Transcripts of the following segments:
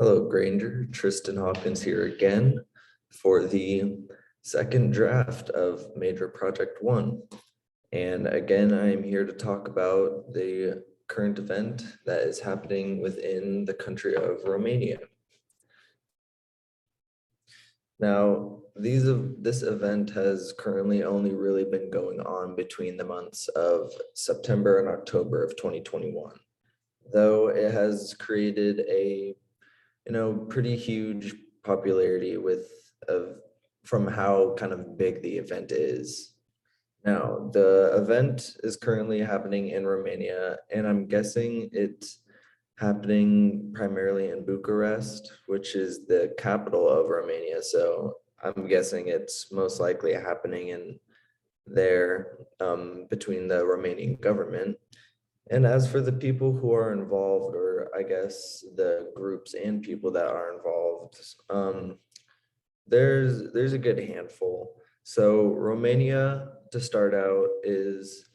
Hello, Granger. Tristan Hawkins here again for the second draft of Major Project One. And again, I am here to talk about the current event that is happening within the country of Romania. Now, this event has currently only really been going on between the months of September and October of 2021, though it has created a pretty huge popularity from how kind of big the event is. Now, the event is currently happening in Romania, and I'm guessing it's happening primarily in Bucharest, which is the capital of Romania. So I'm guessing it's most likely happening in there between the Romanian government. And as for the people who are involved, or I guess the groups and people that are involved, there's a good handful. So Romania, to start out, is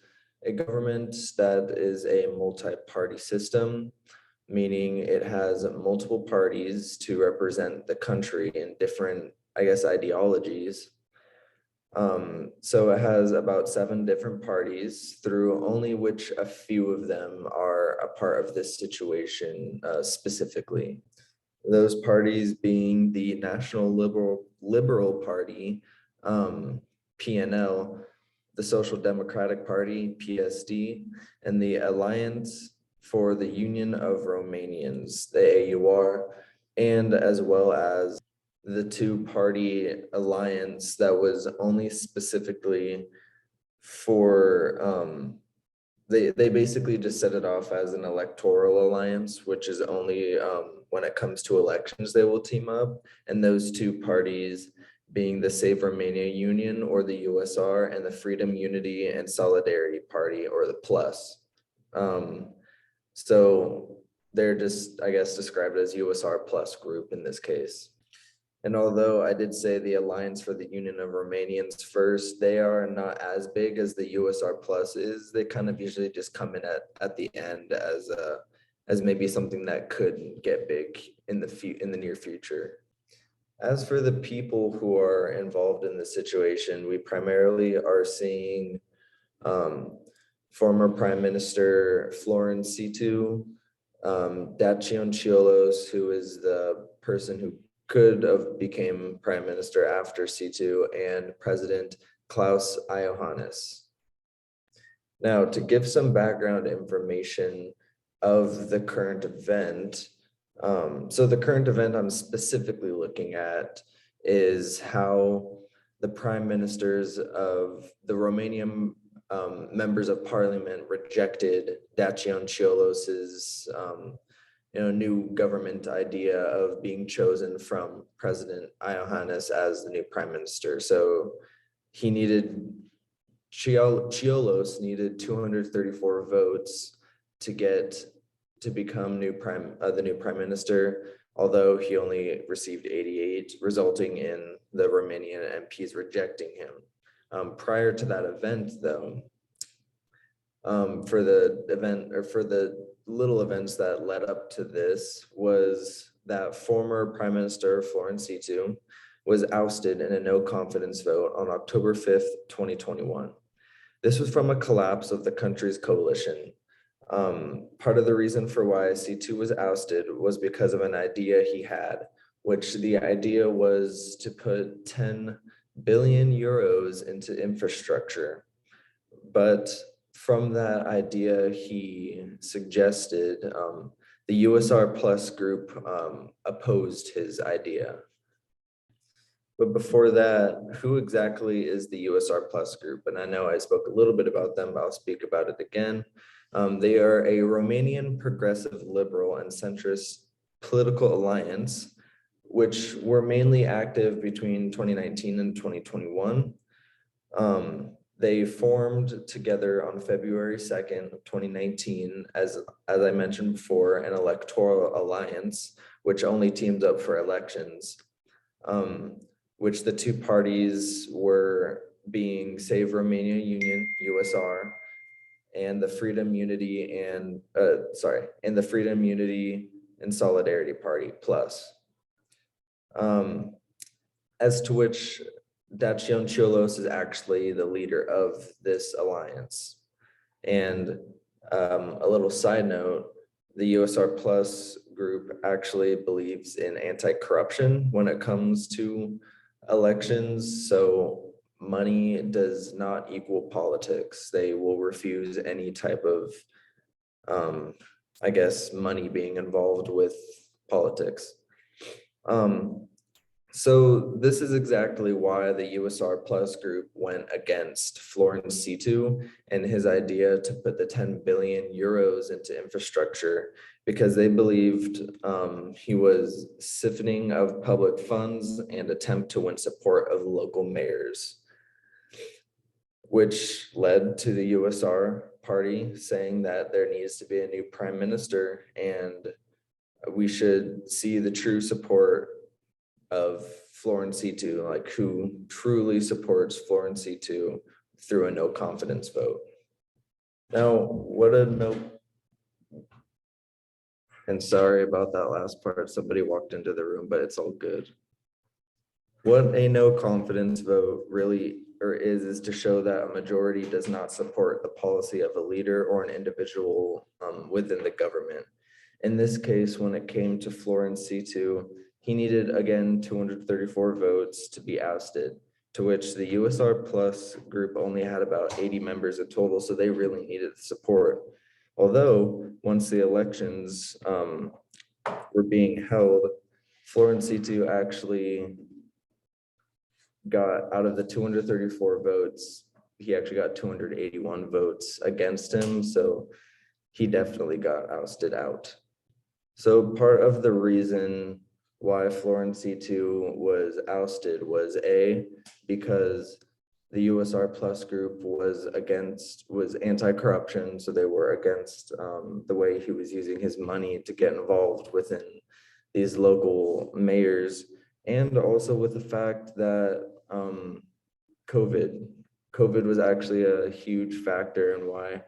a government that is a multi-party system, meaning it has multiple parties to represent the country in different, I guess, ideologies. So it has about 7 different parties, through only which a few of them are a part of this situation specifically. Those parties being the National Liberal Party, PNL, the Social Democratic Party, PSD, and the Alliance for the Union of Romanians, the AUR, and as well as the two-party alliance that was only specifically for they basically just set it off as an electoral alliance, which is only when it comes to elections they will team up. And those two parties being the Save Romania Union, or the USR, and the Freedom, Unity, and Solidarity Party, or the Plus. So they're just, I guess, described as USR Plus group in this case. And although I did say the Alliance for the Union of Romanians first, they are not as big as the USR Plus is. They kind of usually just come in at the end as maybe something that could get big in the near future. As for the people who are involved in the situation, we primarily are seeing former Prime Minister Florin Citu, Dacian Cioloș, who is the person who could have became prime minister after Citu, and President Klaus Iohannis. Now, to give some background information of the current event, so the current event I'm specifically looking at is how the prime ministers of the Romanian members of parliament rejected Dacian Cioloș's new government idea of being chosen from President Iohannis as the new prime minister. So he needed, Cioloș needed 234 votes to become the new prime minister, although he only received 88, resulting in the Romanian MPs rejecting him. Prior to that event, though, for the little events that led up to this, was that former Prime Minister Florin Citu was ousted in a no confidence vote on October 5th, 2021. This was from a collapse of the country's coalition. Part of the reason for why Citu was ousted was because of an idea he had, which the idea was to put 10 billion euros into infrastructure. But from that idea, he suggested the USR Plus group opposed his idea. But before that, who exactly is the USR Plus group? And I know I spoke a little bit about them, but I'll speak about it again. They are a Romanian progressive liberal and centrist political alliance, which were mainly active between 2019 and 2021. They formed together on February 2nd, 2019, as I mentioned before, an electoral alliance, which only teamed up for elections, which the two parties were being Save Romania Union, USR, and the Freedom, Unity, and the Freedom, Unity, and Solidarity Party Plus. As to which Dacian Cioloș is actually the leader of this alliance. And a little side note, the USR Plus group actually believes in anti-corruption when it comes to elections. So money does not equal politics. They will refuse any type of, I guess, money being involved with politics. So this is exactly why the USR Plus group went against Florence Situ and his idea to put the 10 billion euros into infrastructure, because they believed he was siphoning of public funds and attempt to win support of local mayors, which led to the USR party saying that there needs to be a new prime minister and we should see the true support of Florence Situ, like who truly supports Florence Situ through a no confidence vote. Now, what a no, and sorry about that last part, somebody walked into the room, but it's all good. What a no confidence vote really is to show that a majority does not support the policy of a leader or an individual within the government. In this case, when it came to Florence Situ, he needed, again, 234 votes to be ousted, to which the USR Plus group only had about 80 members in total, so they really needed support. Although, once the elections were being held, Florence Situ actually got, out of the 234 votes, he actually got 281 votes against him, so he definitely got ousted out. So part of the reason why Florence Situ was ousted was because the USR Plus group was anti-corruption, so they were against the way he was using his money to get involved within these local mayors, and also with the fact that COVID was actually a huge factor in why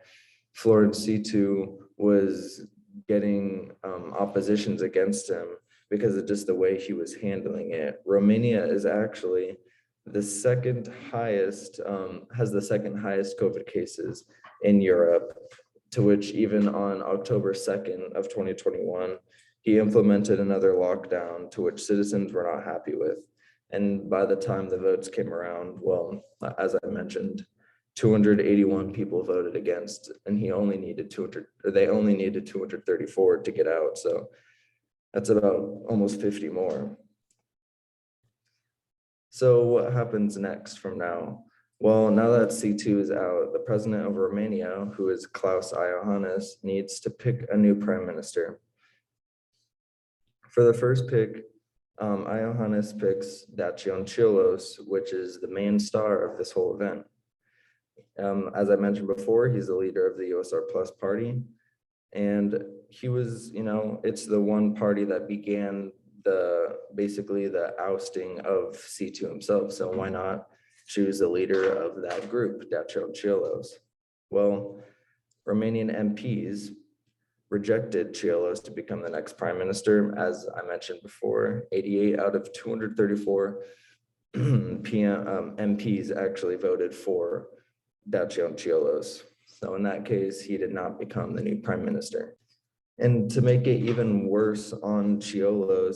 Florence Situ was getting oppositions against him, because of just the way he was handling it. Romania is actually the second highest, has the second highest COVID cases in Europe, to which even on October 2nd of 2021, he implemented another lockdown to which citizens were not happy with. And by the time the votes came around, well, as I mentioned, 281 people voted against, and he only needed 200, or they only needed 234 to get out. So that's about almost 50 more. So what happens next from now? Well, now that C2 is out, the president of Romania, who is Klaus Iohannis, needs to pick a new prime minister. For the first pick, Iohannis picks Dacian Cioloș, which is the main star of this whole event. As I mentioned before, he's the leader of the USR Plus party. And he was, it's the one party that began basically the ousting of C2 himself. So why not choose the leader of that group, Dacian Cioloș? Well, Romanian MPs rejected Cioloș to become the next prime minister. As I mentioned before, 88 out of 234 MPs actually voted for Dacian Cioloș. So in that case, he did not become the new prime minister. And to make it even worse on Cioloș,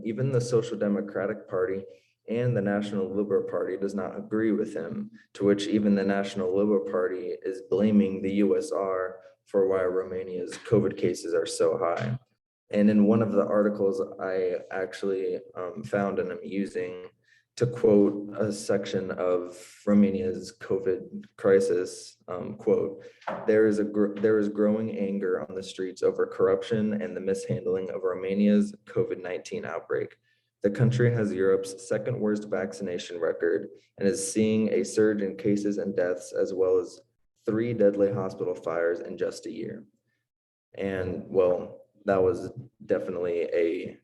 even the Social Democratic Party and the National Liberal Party does not agree with him, to which even the National Liberal Party is blaming the USR for why Romania's COVID cases are so high. And in one of the articles I actually found and I'm using to quote a section of Romania's COVID crisis, quote, there is growing anger on the streets over corruption and the mishandling of Romania's COVID-19 outbreak. The country has Europe's second worst vaccination record and is seeing a surge in cases and deaths, as well as 3 deadly hospital fires in just a year. And well, that was definitely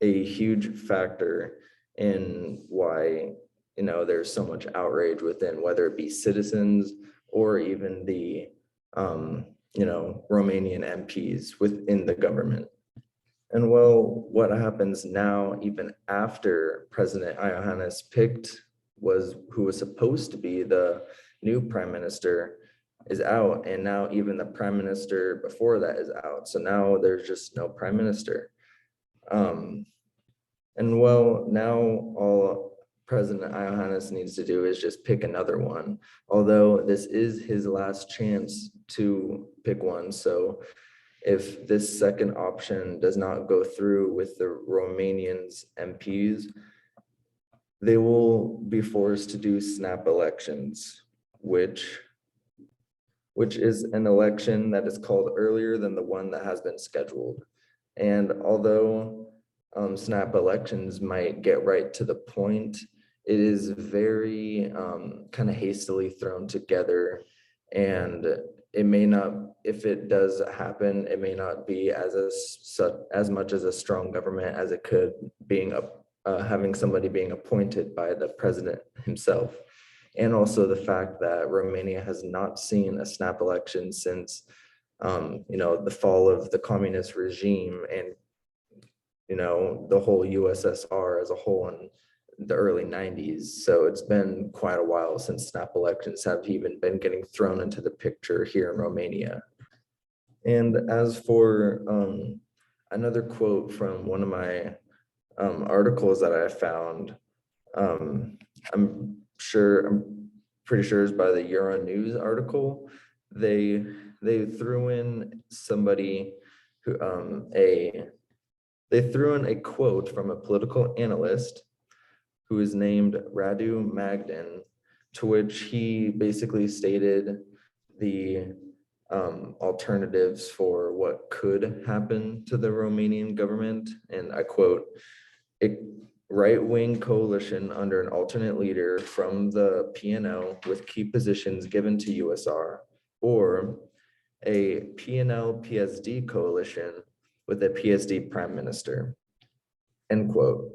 a huge factor in why there's so much outrage within, whether it be citizens or even the Romanian MPs within the government. And well, what happens now, even after President Iohannis picked who was supposed to be the new prime minister is out, and now even the prime minister before that is out. So now there's just no prime minister. And well, now all President Iohannis needs to do is just pick another one, although this is his last chance to pick one. So if this second option does not go through with the Romanians MPs, they will be forced to do snap elections, which is an election that is called earlier than the one that has been scheduled. And although snap elections might get right to the point, it is very kind of hastily thrown together, and it may not, if it does happen, it may not be as much as a strong government as it could, being having somebody being appointed by the president himself. And also the fact that Romania has not seen a snap election since the fall of the communist regime and the whole USSR as a whole in the early 90s. So it's been quite a while since snap elections have even been getting thrown into the picture here in Romania. And as for another quote from one of my articles that I found, I'm pretty sure it's by the Euronews article. They threw in somebody who they threw in a quote from a political analyst who is named Radu Magdan, to which he basically stated the alternatives for what could happen to the Romanian government. And I quote, "A right-wing coalition under an alternate leader from the PNL with key positions given to USR, or a PNL-PSD coalition with a PSD prime minister," end quote.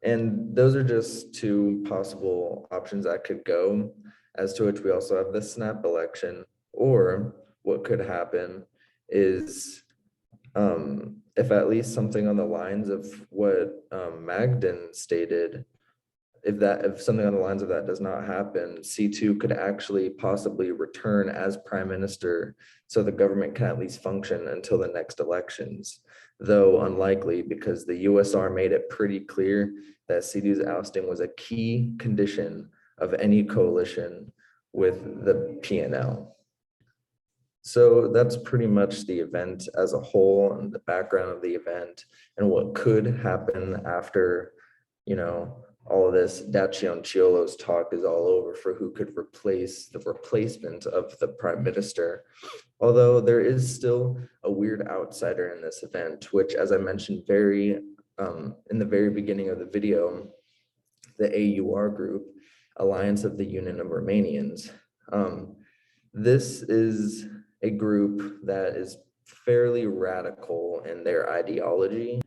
And those are just two possible options that could go, as to which we also have the snap election. Or what could happen is if at least something on the lines of what Magdan stated, if something on the lines of that does not happen, C2 could actually possibly return as prime minister, so the government can at least function until the next elections, though unlikely, because the USR made it pretty clear that C2's ousting was a key condition of any coalition with the PNL. So that's pretty much the event as a whole, and the background of the event, and what could happen after, all of this Dacian Ciolo's talk is all over for who could replace the replacement of the prime minister. Although there is still a weird outsider in this event, which, as I mentioned in the very beginning of the video, the AUR group, Alliance of the Union of Romanians. This is a group that is fairly radical in their ideology.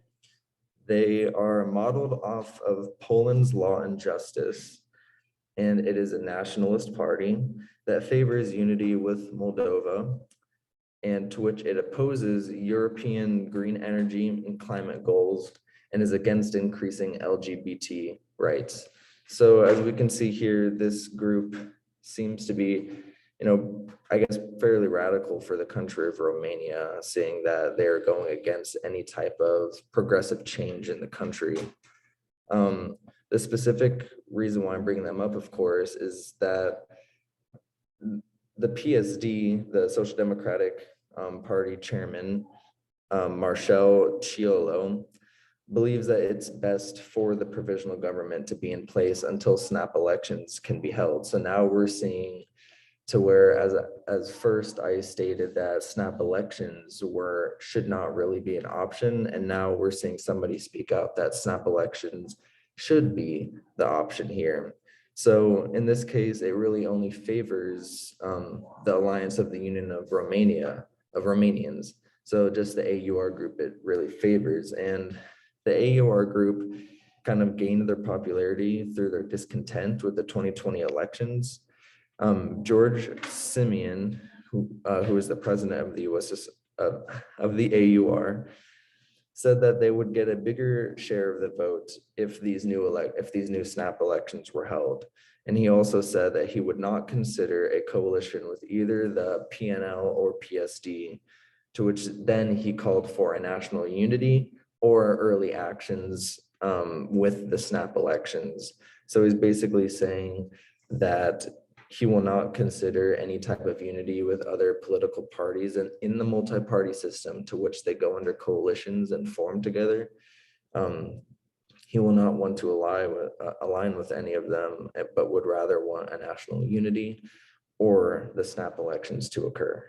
They are modeled off of Poland's Law and Justice, and it is a nationalist party that favors unity with Moldova, and to which it opposes European green energy and climate goals, and is against increasing LGBT rights. So as we can see here, this group seems to be, I guess, fairly radical for the country of Romania, seeing that they're going against any type of progressive change in the country. The specific reason why I'm bringing them up, of course, is that the PSD, the Social Democratic Party chairman, Marcel Ciolo, believes that it's best for the provisional government to be in place until snap elections can be held. So now we're seeing to where, as first I stated that snap elections should not really be an option, and now we're seeing somebody speak out that snap elections should be the option here. So in this case, it really only favors the Alliance of the Union of Romanians. So just the AUR group, it really favors. And the AUR group kind of gained their popularity through their discontent with the 2020 elections. George Simeon, who is the president of the of the AUR, said that they would get a bigger share of the vote if these new snap elections were held. And he also said that he would not consider a coalition with either the PNL or PSD, to which then he called for a national unity or early actions with the snap elections. So he's basically saying that he will not consider any type of unity with other political parties and in the multi-party system to which they go under coalitions and form together. He will not want to align with any of them, but would rather want a national unity or the snap elections to occur.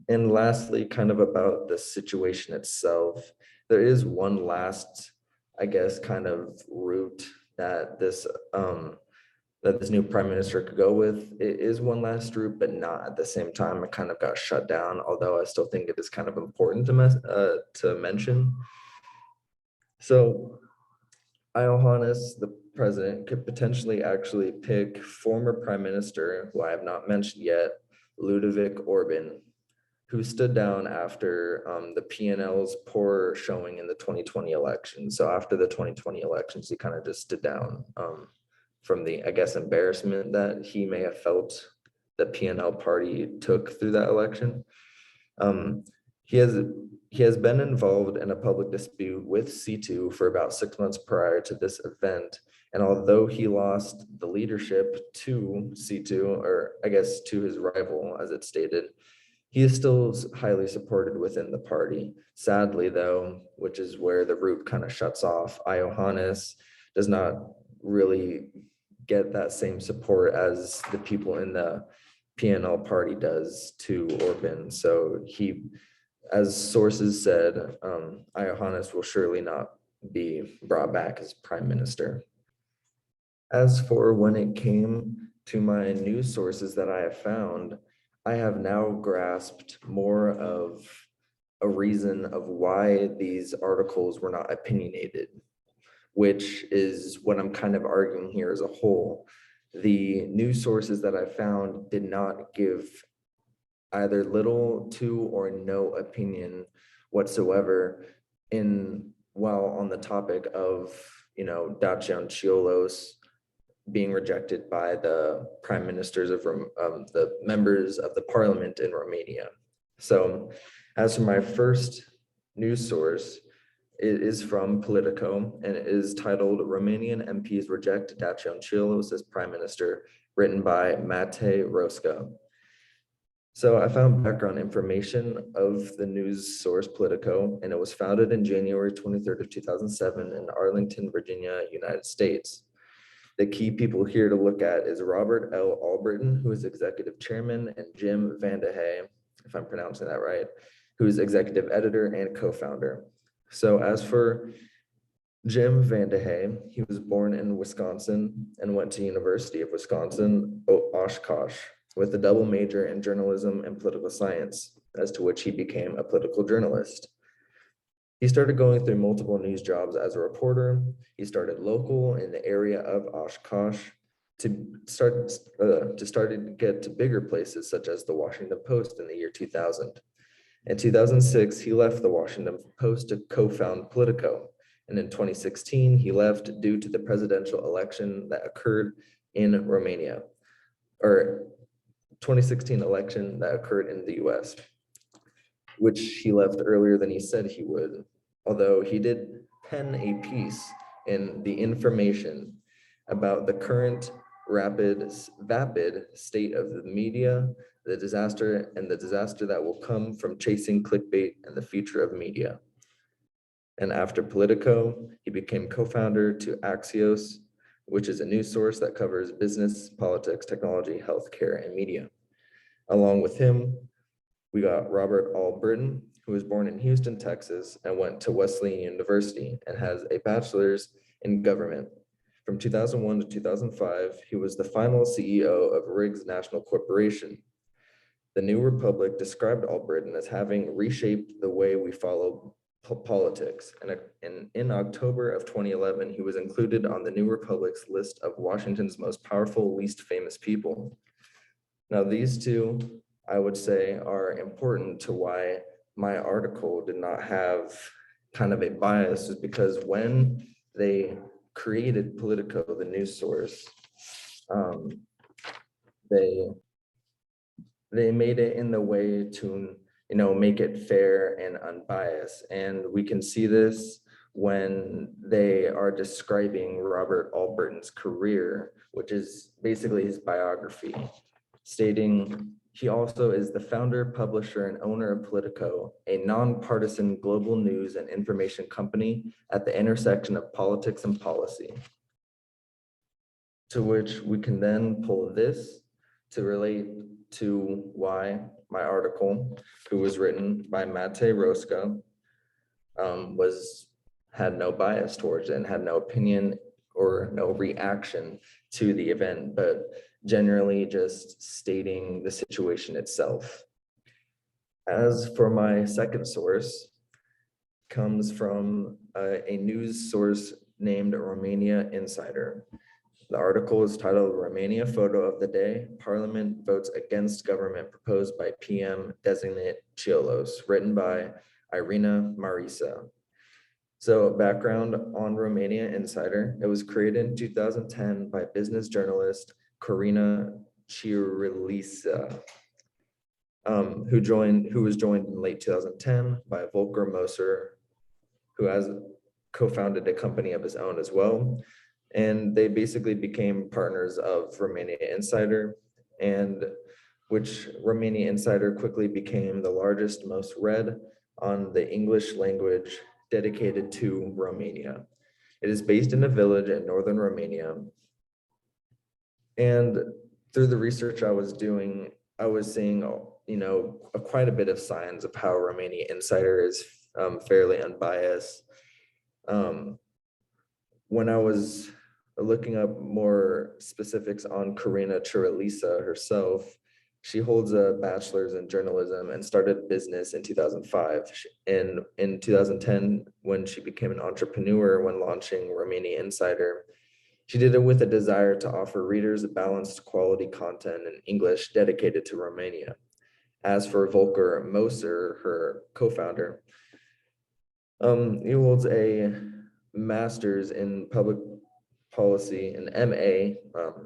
And lastly, kind of about the situation itself, there is one last, I guess, kind of route that this new prime minister could go with. It is one last route, but not at the same time. It kind of got shut down, although I still think it is kind of important to mention. So Iohannis, the president, could potentially actually pick former prime minister, who I have not mentioned yet, Ludovic Orban, who stood down after the PNL's poor showing in the 2020 election. So after the 2020 elections, he kind of just stood down from the, I guess, embarrassment that he may have felt the PNL party took through that election. He has been involved in a public dispute with C2 for about 6 months prior to this event. And although he lost the leadership to C2, or I guess to his rival, as it's stated, he is still highly supported within the party. Sadly, though, which is where the route kind of shuts off, Iohannis does not really get that same support as the people in the PNL party does to Orban. So he, as sources said, Iohannis will surely not be brought back as prime minister. As for when it came to my news sources that I have found, I have now grasped more of a reason of why these articles were not opinionated, which is what I'm kind of arguing here as a whole. The news sources that I found did not give either little to or no opinion whatsoever while on the topic of, Dacian Cioloș being rejected by the prime ministers of the members of the parliament in Romania. So as for my first news source, it is from Politico and it is titled Romanian MPs Reject Dacian Cioloș as Prime Minister, written by Matei Rosca. So I found background information of the news source Politico, and it was founded in January 23rd of 2007 in Arlington, Virginia, United States. The key people here to look at is Robert L. Allbritton, who is executive chairman, and Jim VandeHei, if I'm pronouncing that right, who is executive editor and co-founder. So as for Jim VandeHei, he was born in Wisconsin and went to University of Wisconsin, Oshkosh, with a double major in journalism and political science, as to which he became a political journalist. He started going through multiple news jobs as a reporter. He started local in the area of Oshkosh to get to bigger places such as the Washington Post in the year 2000. In 2006, he left the Washington Post to co-found Politico. And in 2016, he left due to the presidential election that occurred in Romania, or 2016 election that occurred in the US, which he left earlier than he said he would, although he did pen a piece in The Information about the current vapid state of the media, the disaster that will come from chasing clickbait and the future of media. And after Politico, he became co-founder to Axios, which is a news source that covers business, politics, technology, healthcare, and media. Along with him, we got Robert Allbritton, who was born in Houston, Texas, and went to Wesleyan University and has a bachelor's in government. From 2001 to 2005, he was the final CEO of Riggs National Corporation. The New Republic described Allbritton as having reshaped the way we follow politics. And in October of 2011, he was included on the New Republic's list of Washington's most powerful, least famous people. Now, these two I would say are important to why my article did not have kind of a bias is because when they created Politico, the news source, um, they they made it in the way to, make it fair and unbiased. And we can see this when they are describing Robert Alburton's career, which is basically his biography, stating he also is the founder, publisher, and owner of Politico, a nonpartisan global news and information company at the intersection of politics and policy. To which we can then pull this to relate to why my article, who was written by Mate Rosca, had no bias towards it and had no opinion or no reaction to the event, but generally just stating the situation itself. As for my second source, comes from a news source named Romania Insider. The article is titled Romania Photo of the Day, Parliament Votes Against Government Proposed by PM Designate Ciolos, written by Irina Marisa. So background on Romania Insider, it was created in 2010 by business journalist Corina Chirilisa, who was joined in late 2010 by Volker Moser, who has co-founded a company of his own as well. And they basically became partners of Romania Insider, and which Romania Insider quickly became the largest, most read on the English language dedicated to Romania. It is based in a village in northern Romania. And through the research I was doing, I was seeing, quite a bit of signs of how Romania Insider is fairly unbiased. When I was looking up more specifics on Corina Chirilisa herself, she holds a bachelor's in journalism and started business in 2005. In 2010, when she became an entrepreneur when launching Romania Insider, she did it with a desire to offer readers a balanced quality content in English dedicated to Romania. As for Volker Moser, her co-founder, he holds a master's in public policy, an MA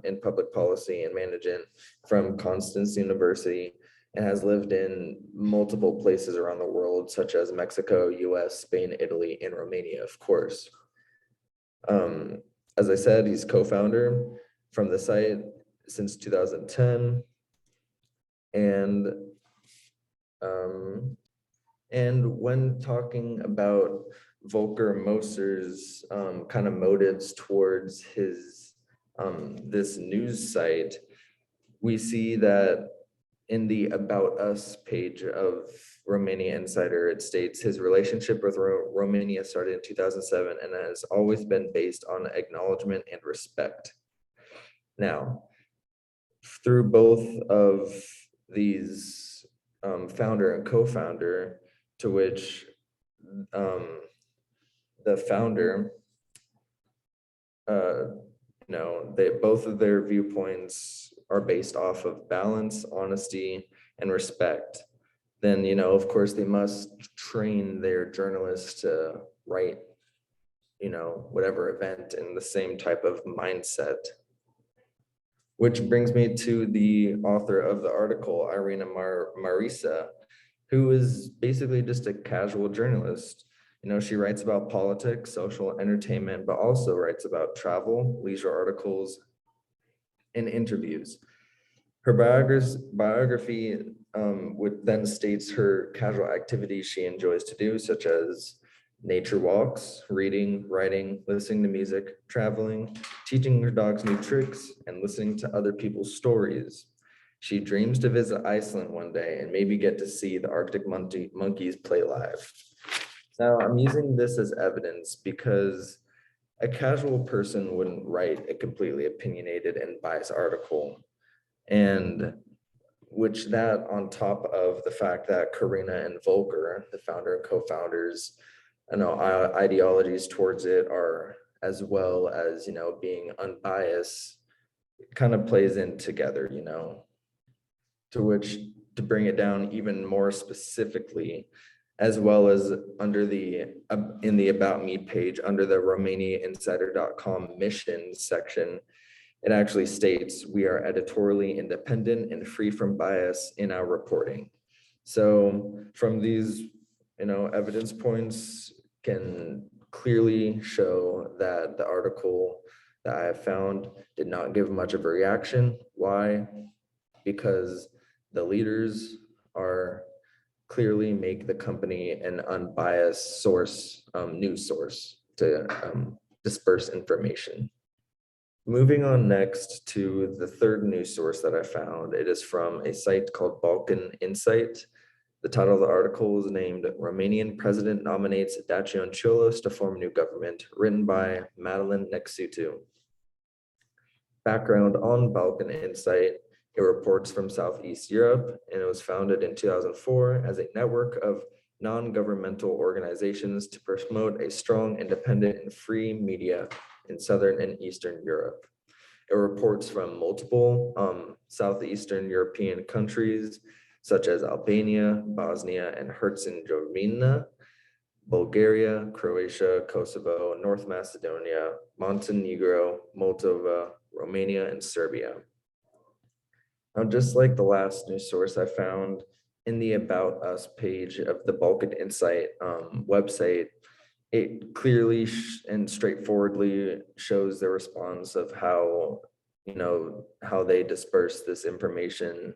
in public policy and management from Constance University, and has lived in multiple places around the world, such as Mexico, US, Spain, Italy, and Romania, of course. As I said, he's co-founder from the site since 2010. And when talking about Volker Moser's kind of motives towards his this news site, we see that in the About Us page of Romania Insider, it states his relationship with Romania started in 2007 and has always been based on acknowledgement and respect. Now, through both of these founder and co-founder, to which the founder, they both of their viewpoints are based off of balance, honesty, and respect, then, of course, they must train their journalists to write, whatever event in the same type of mindset. Which brings me to the author of the article, Irina Marisa, who is basically just a casual journalist. She writes about politics, social entertainment, but also writes about travel, leisure articles, and interviews. Her biography then states her casual activities she enjoys to do, such as nature walks, reading, writing, listening to music, traveling, teaching her dogs new tricks, and listening to other people's stories. She dreams to visit Iceland one day and maybe get to see the Arctic monkeys play live. Now, I'm using this as evidence because a casual person wouldn't write a completely opinionated and biased article. And which that on top of the fact that Corina and Volker, the founder and co-founders, ideologies towards it are, as well as, being unbiased, kind of plays in together, to to bring it down even more specifically, as well as under the in the About Me page under the RomaniaInsider.com mission section, it actually states we are editorially independent and free from bias in our reporting. So from these, evidence points can clearly show that the article that I have found did not give much of a reaction. Why? Because the leaders are clearly make the company an unbiased source, news source to disperse information. Moving on next to the third news source that I found, it is from a site called Balkan Insight. The title of the article is named Romanian President Nominates Dacian Ciolos to Form New Government, written by Madeline Nexutu. Background on Balkan Insight: it reports from Southeast Europe, and it was founded in 2004 as a network of non-governmental organizations to promote a strong, independent, and free media in Southern and Eastern Europe. It reports from multiple Southeastern European countries, such as Albania, Bosnia and Herzegovina, Bulgaria, Croatia, Kosovo, North Macedonia, Montenegro, Moldova, Romania, and Serbia. Now, just like the last news source I found, in the About Us page of the Balkan Insight website, it clearly and straightforwardly shows the response of how they disperse this information.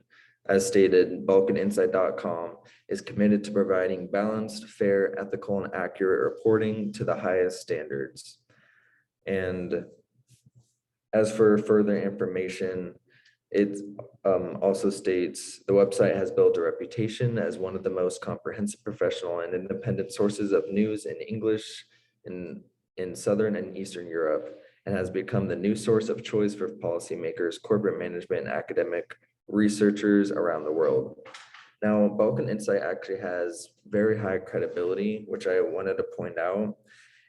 As stated, BalkanInsight.com is committed to providing balanced, fair, ethical, and accurate reporting to the highest standards. And as for further information, it also states the website has built a reputation as one of the most comprehensive, professional, and independent sources of news in English in Southern and Eastern Europe, and has become the news source of choice for policymakers, corporate management, and academic researchers around the world. Now, Balkan Insight actually has very high credibility, which I wanted to point out.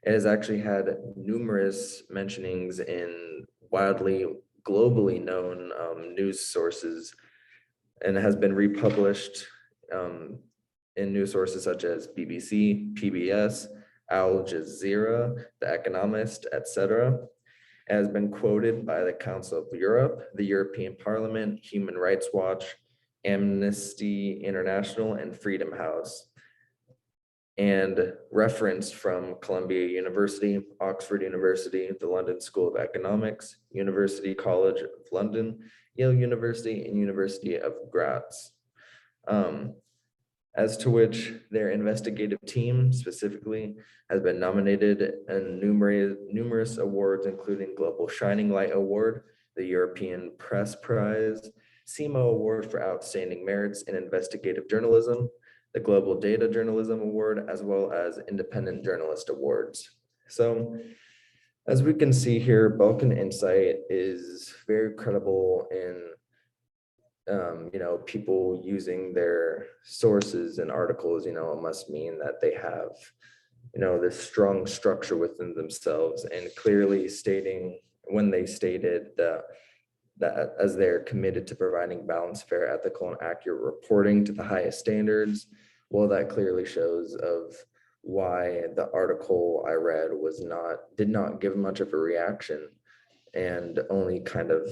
It has actually had numerous mentionings in widely globally known news sources, and has been republished in news sources such as BBC, PBS, Al Jazeera, The Economist, etc. It has been quoted by the Council of Europe, the European Parliament, Human Rights Watch, Amnesty International, and Freedom House, and referenced from Columbia University, Oxford University, the London School of Economics, University College of London, Yale University, and University of Graz. As to which their investigative team specifically has been nominated in numerous awards, including Global Shining Light Award, the European Press Prize, CIMA Award for Outstanding Merits in Investigative Journalism, the Global Data Journalism Award, as well as Independent Journalist Awards. So as we can see here, Balkan Insight is very credible in people using their sources and articles. It must mean that they have this strong structure within themselves, and clearly stating when they stated that as they're committed to providing balanced, fair, ethical, and accurate reporting to the highest standards. Well, that clearly shows of why the article I read did not give much of a reaction, and only kind of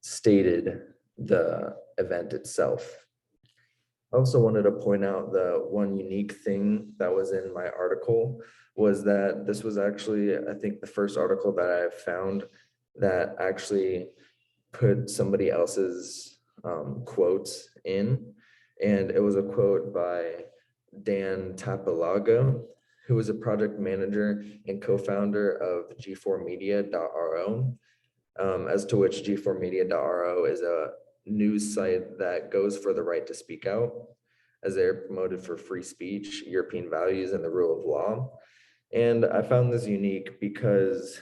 stated the event itself. I also wanted to point out the one unique thing that was in my article was that this was actually, I think, the first article that I found that actually put somebody else's quotes in. And it was a quote by Dan Tapalaga, who was a project manager and co-founder of G4Media.ro, as to which G4Media.ro is a news site that goes for the right to speak out, as they're promoted for free speech, European values, and the rule of law. And I found this unique because,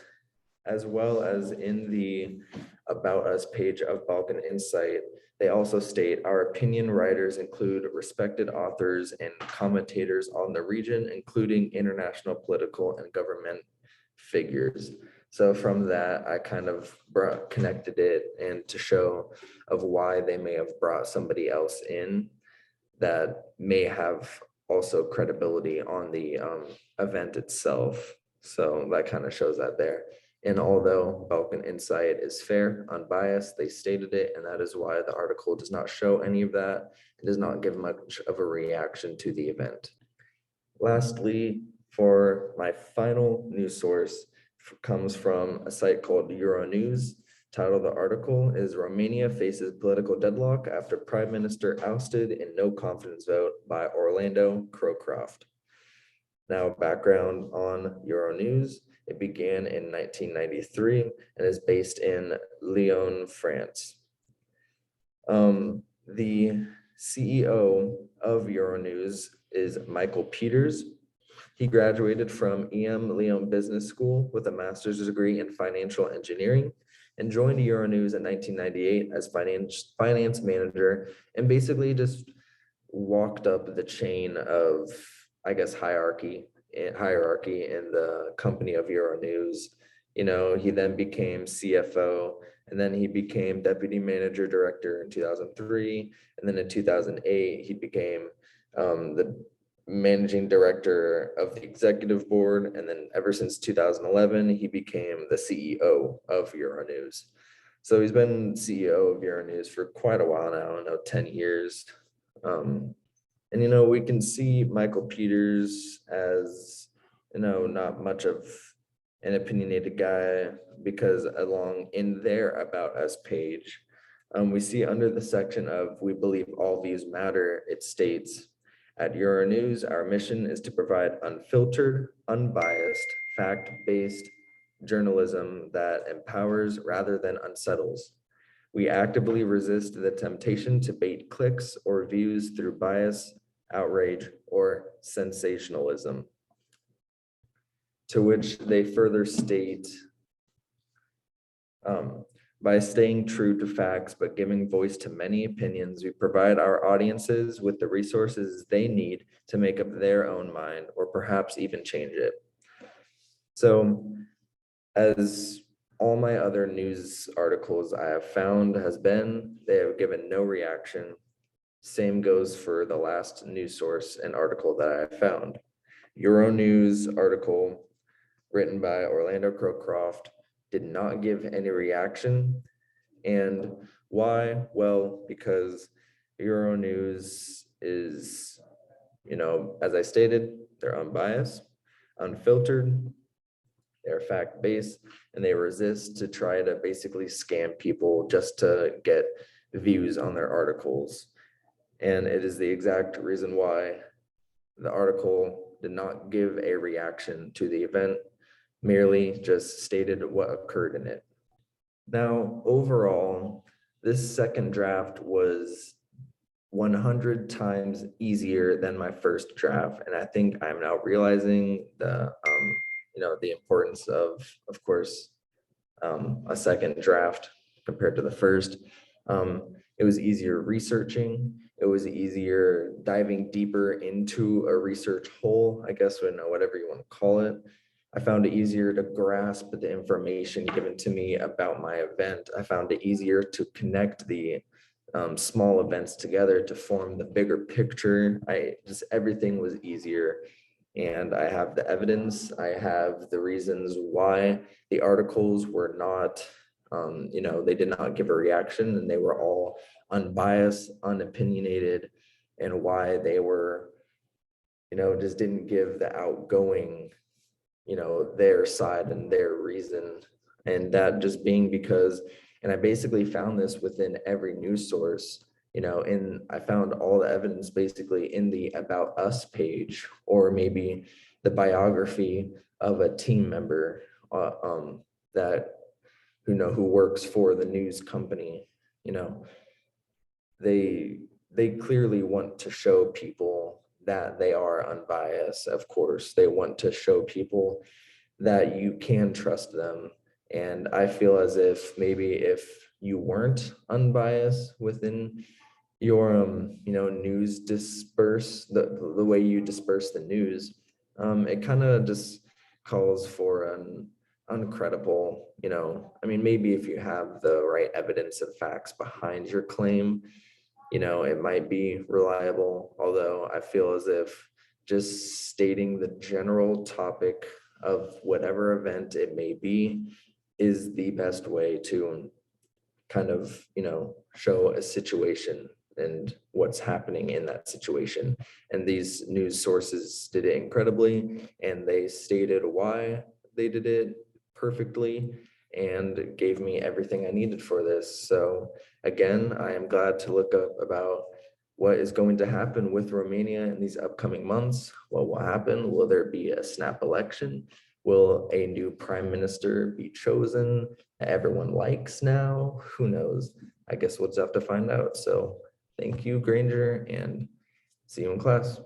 as well as in the About Us page of Balkan Insight, they also state our opinion writers include respected authors and commentators on the region, including international political and government figures. So from that, I kind of connected it and to show of why they may have brought somebody else in that may have also credibility on the event itself. So that kind of shows that there. And although Balkan Insight is fair, unbiased, they stated it, and that is why the article does not show any of that. It does not give much of a reaction to the event. Lastly, for my final news source comes from a site called Euronews. Title of the article is Romania faces political deadlock after Prime Minister ousted in no confidence vote by Orlando Crowcroft. Now, background on Euronews. It began in 1993 and is based in Lyon, France. The CEO of Euronews is Michael Peters. He graduated from EM Lyon Business School with a master's degree in financial engineering and joined Euronews in 1998 as finance manager, and basically just walked up the chain of, I guess, hierarchy in the company of Euronews. He then became CFO, and then he became deputy manager director in 2003. And then in 2008, he became the managing director of the executive board. And then ever since 2011, he became the CEO of Euronews. So he's been CEO of Euronews for quite a while now, 10 years. And we can see Michael Peters as, not much of an opinionated guy, because along in their About Us page, we see under the section of "We believe all views matter," it states, "At Euronews, our mission is to provide unfiltered, unbiased, fact-based journalism that empowers rather than unsettles. We actively resist the temptation to bait clicks or views through bias, outrage, or sensationalism." To which they further state, by staying true to facts but giving voice to many opinions, we provide our audiences with the resources they need to make up their own mind or perhaps even change it. So, as all my other news articles I have found they have given no reaction. Same goes for the last news source and article that I have found. Euronews article written by Orlando Crowcroft did not give any reaction. And why? Well, because Euronews is, as I stated, they're unbiased, unfiltered, they're fact-based, and they resist to try to basically scam people just to get views on their articles. And it is the exact reason why the article did not give a reaction to the event, merely just stated what occurred in it. Now, overall, this second draft was 100 times easier than my first draft. And I think I'm now realizing the importance of course, a second draft compared to the first. It was easier researching. It was easier diving deeper into a research hole, I guess, whatever you want to call it. I found it easier to grasp the information given to me about my event. I found it easier to connect the small events together to form the bigger picture. Everything was easier. And I have the evidence. I have the reasons why the articles were not, they did not give a reaction, and they were all unbiased, unopinionated, and why they were, just didn't give the outgoing, their side and their reason. And that just being because, and I basically found this within every news source, and I found all the evidence basically in the About Us page, or maybe the biography of a team member that who works for the news company. They clearly want to show people that they are unbiased. Of course, they want to show people that you can trust them. And I feel as if maybe if you weren't unbiased within your news the way you disperse the news, it kind of just calls for uncredible, I mean, maybe if you have the right evidence and facts behind your claim, it might be reliable, although I feel as if just stating the general topic of whatever event it may be is the best way to kind of, show a situation and what's happening in that situation. And these news sources did it incredibly, and they stated why they did it perfectly and gave me everything I needed for this. So again, I am glad to look up about what is going to happen with Romania in these upcoming months. What will happen? Will there be a snap election? Will a new prime minister be chosen that everyone likes now? Who knows? I guess we'll just have to find out. So thank you, Granger, and see you in class.